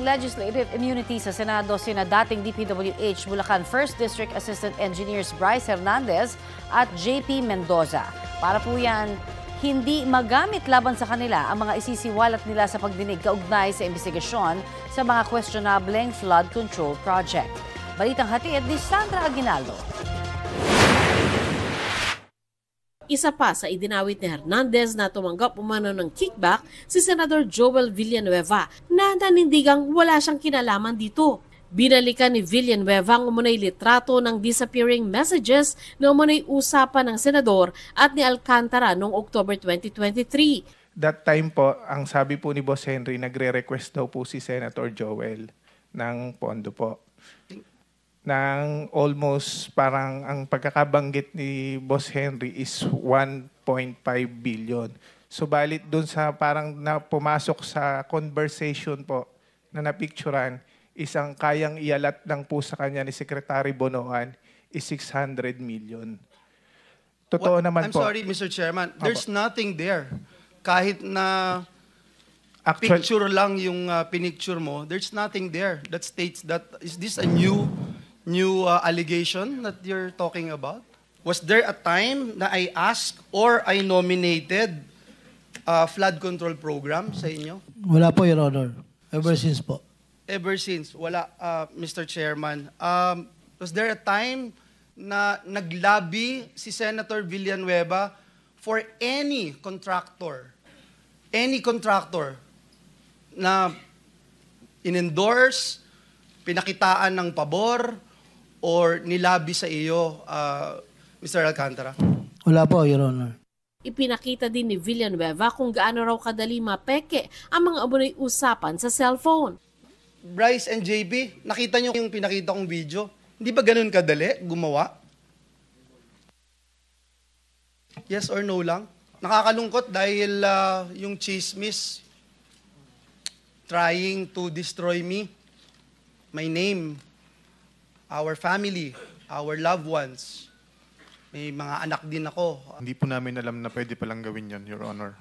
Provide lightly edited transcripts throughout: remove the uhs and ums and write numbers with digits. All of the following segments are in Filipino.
legislative immunity sa Senado sina dating DPWH Bulacan 1st District Assistant Engineers Bryce Hernandez at JP Mendoza. Para po yan, hindi magamit laban sa kanila ang mga isisiwalat nila sa pagdinig kaugnay sa investigasyon sa mga questionableng flood control project. Balitang hatid ni Sandra Aguinaldo. Isa pa sa idinawit ni Hernandez na tumanggap umano ng kickback si Senador Joel Villanueva na nanindigang wala siyang kinalaman dito. Binalikan ni Villanueva ang umunay litrato ng disappearing messages na umunay usapan ng senador at ni Alcantara noong October 2023. That time po, ang sabi po ni Boss Henry, nagre-request daw po si Senator Joel ng pondo po. Nang almost parang ang pagkakabanggit ni Boss Henry is 1.5 billion. Subalit dun sa parang pumasok sa conversation po na napicturan, isang kayang ialat lang po sa kanya ni Secretary Bonoan is 600 million. Totoo naman po. I'm sorry, Mr. Chairman. There's nothing there. Kahit na Actual, picture lang yung pinicture mo, there's nothing there that states that. Is this a new allegation that you're talking about? Was there a time na I asked or I nominated a flood control program sa inyo? Wala po, Your Honor. Ever since po. Ever since, wala, Mr. Chairman. Was there a time na naglabi si Senator Villanueva for any contractor na in-endorse, pinakitaan ng pabor, or nilabi sa iyo, Mr. Alcantara? Wala po, Your Honor. Ipinakita din ni Villanueva kung gaano raw kadali mapeke ang mga abunay usapan sa cellphone. Bryce and JP, nakita niyo yung pinakita kong video? Hindi ba ganun kadali gumawa? Yes or no lang? Nakakalungkot dahil yung chismis trying to destroy me, my name, our family, our loved ones. May mga anak din ako. Hindi po namin alam na pwede palang gawin yon, Your Honor.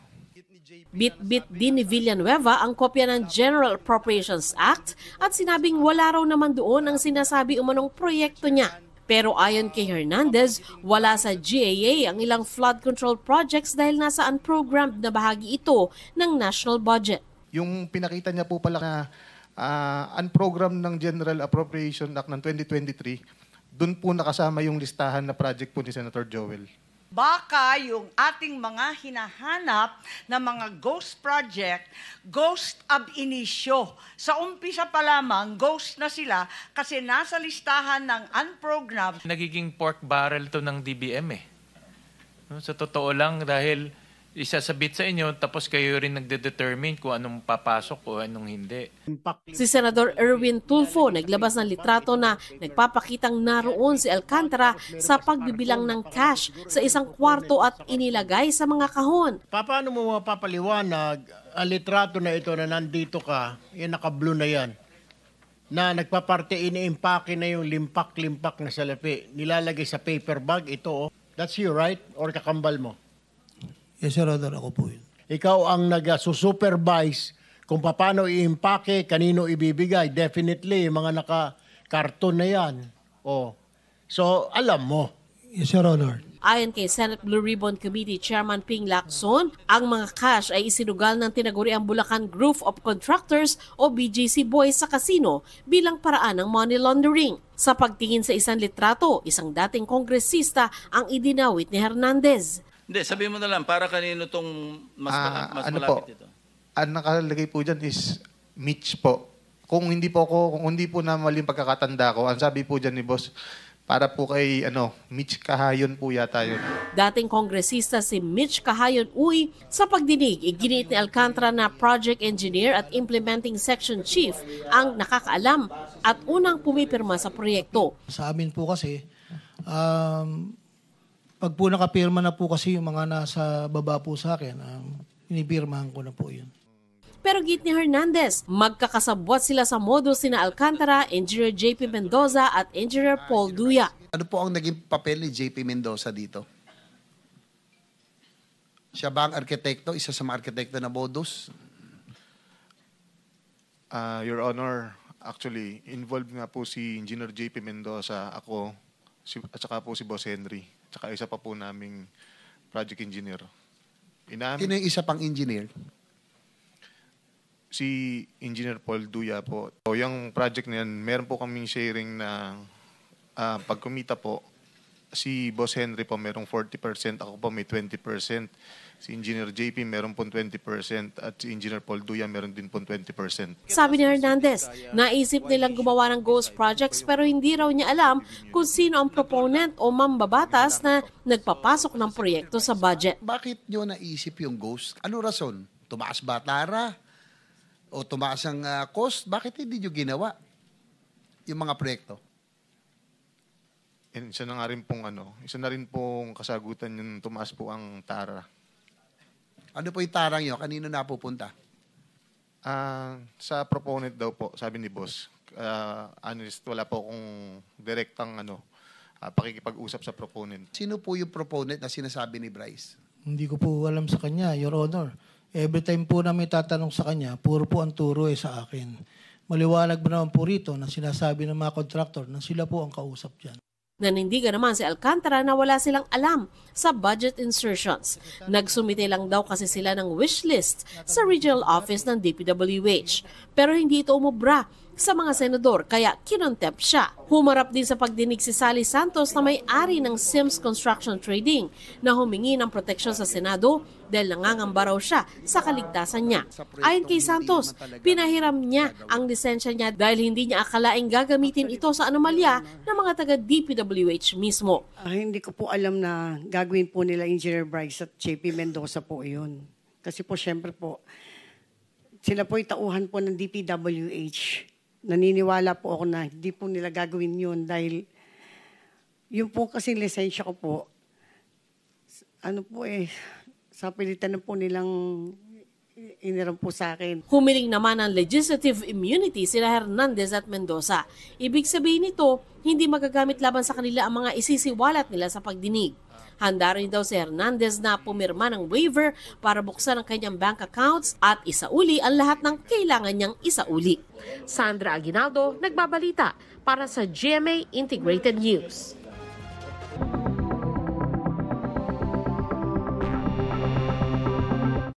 Bit-bit din ni Villanueva ang kopya ng General Appropriations Act at sinabing wala raw naman doon ang sinasabi umanong proyekto niya. Pero ayon kay Hernandez, wala sa GAA ang ilang flood control projects dahil nasa unprogrammed na bahagi ito ng national budget. Yung pinakita niya po pala na unprogrammed ng General Appropriation Act ng 2023, doon po nakasama yung listahan na project po ni Senator Joel. Baka yung ating mga hinahanap na mga ghost project, ghost ab initio. Sa umpisa pa lamang, ghost na sila kasi nasa listahan ng unprogrammed. Nagiging pork barrel to ng DBM eh. No, sa totoo lang dahil isasabit sa inyo tapos kayo rin nagde-determine kung anong papasok o anong hindi. Si Senador Erwin Tulfo naglabas ng litrato na nagpapakitang naroon si Alcantara sa pagbibilang ng cash sa isang kwarto at inilagay sa mga kahon. Paano mo mapapaliwanag ang litrato na ito na nandito ka, yung naka-blue na yan, na nagpaparte ini-impake na yung limpak-limpak na salapi, nilalagay sa paper bag, ito oh. That's you, right? Or kakambal mo? Yes, Your Honor, ako po yun. Ikaw ang nag-supervise kung paano i-impake, kanino ibibigay. Definitely, mga naka-karton na yan. Oh. So, alam mo. Yes, Your Honor. Ayon kay Senate Blue Ribbon Committee Chairman Ping Lacson, ang mga cash ay isinugal ng tinaguriang Bulacan Group of Contractors o BGC Boys sa casino bilang paraan ng money laundering. Sa pagtingin sa isang litrato, isang dating kongresista ang idinawit ni Hernandez. Hindi, sabihin mo na lang, para kanino itong mas ano malapit po, ito? Ang nakalagay po dyan is Mitch po. Kung hindi po na maling pagkakatanda ko, ang sabi po dyan ni Boss, para po kay Mitch Kahayon po yata yun. Dating kongresista si Mitch Kahayon Uy, sa pagdinig, iginiit ni Alcantara na project engineer at implementing section chief ang nakakaalam at unang pumipirma sa proyekto. Sa amin po kasi, pag po nakapirma na po kasi yung mga nasa baba po sa akin, inipirmahan ko na po yun. Pero git ni Hernandez, magkakasabwat sila sa modo sina Alcantara, Engineer JP Mendoza at Engineer Paul Duya. Ano po ang naging papel ni JP Mendoza dito? Siya ba ang arkitekto, isa sa mga arkitekto na BODOS? Your Honor, actually, involved nga po si Engineer JP Mendoza, ako, at saka po si Boss Henry, at saka isa pa po naming project engineer. Sino yung isa pang engineer? Si Engineer Paul Duya po. So, yung project na yan, meron po kaming sharing na pag kumita po, si Boss Henry po merong 40%, ako po may 20%. Si Engineer JP meron po 20% at si Engineer Paul Duya meron din po 20%. Sabi ni Hernandez, naisip nilang gumawa ng ghost projects pero hindi raw niya alam kung sino ang proponent o mambabatas na nagpapasok ng proyekto sa budget. Bakit nyo naisip yung ghost? Ano rason? Tumaas ba tara? O tumaas ang cost? Bakit hindi nyo ginawa yung mga proyekto? And isa na rin pong kasagutan yung tumaas po ang tara. Ano po yung tarang nyo? Kanino napupunta? Sa proponent daw po, sabi ni Boss. Honest, wala po akong direktang pakikipag-usap sa proponent. Sino po yung proponent na sinasabi ni Bryce? Hindi ko po alam sa kanya, Your Honor. Every time po na may tatanong sa kanya, puro po ang turo sa akin. Maliwanag ba naman po rito na sinasabi ng mga contractor na sila po ang kausap dyan. Nanindigan naman si Alcantara na wala silang alam sa budget insertions. Nagsumite lang daw kasi sila ng wish list sa regional office ng DPWH. Pero hindi ito umubra sa mga senador kaya kinontempt siya. Humarap din sa pagdinig si Sally Santos na may-ari ng Sims Construction Trading na humingi ng proteksyon sa Senado dahil nangangamba raw siya sa kaligtasan niya. Ayon kay Santos, pinahiram niya ang lisensya niya dahil hindi niya akalaing gagamitin ito sa anomalya ng mga taga-DPWH mismo. Hindi ko po alam na gagawin po nila Engineer Bryce at JP Mendoza po yun. Kasi po syempre po, sila po tauhan po ng DPWH. Naniniwala po ako na hindi po nila gagawin yun dahil yung po kasi lisensya ko po, sa pilitan na po nilang iniram po sa akin. Humiling naman ng legislative immunity sila Hernandez at Mendoza. Ibig sabihin nito, hindi magagamit laban sa kanila ang mga isisiwalat nila sa pagdinig. Handa rin daw si Hernandez na pumirma ng waiver para buksan ang kanyang bank accounts at isauli ang lahat ng kailangan niyang isauli. Sandra Aguinaldo, nagbabalita para sa GMA Integrated News.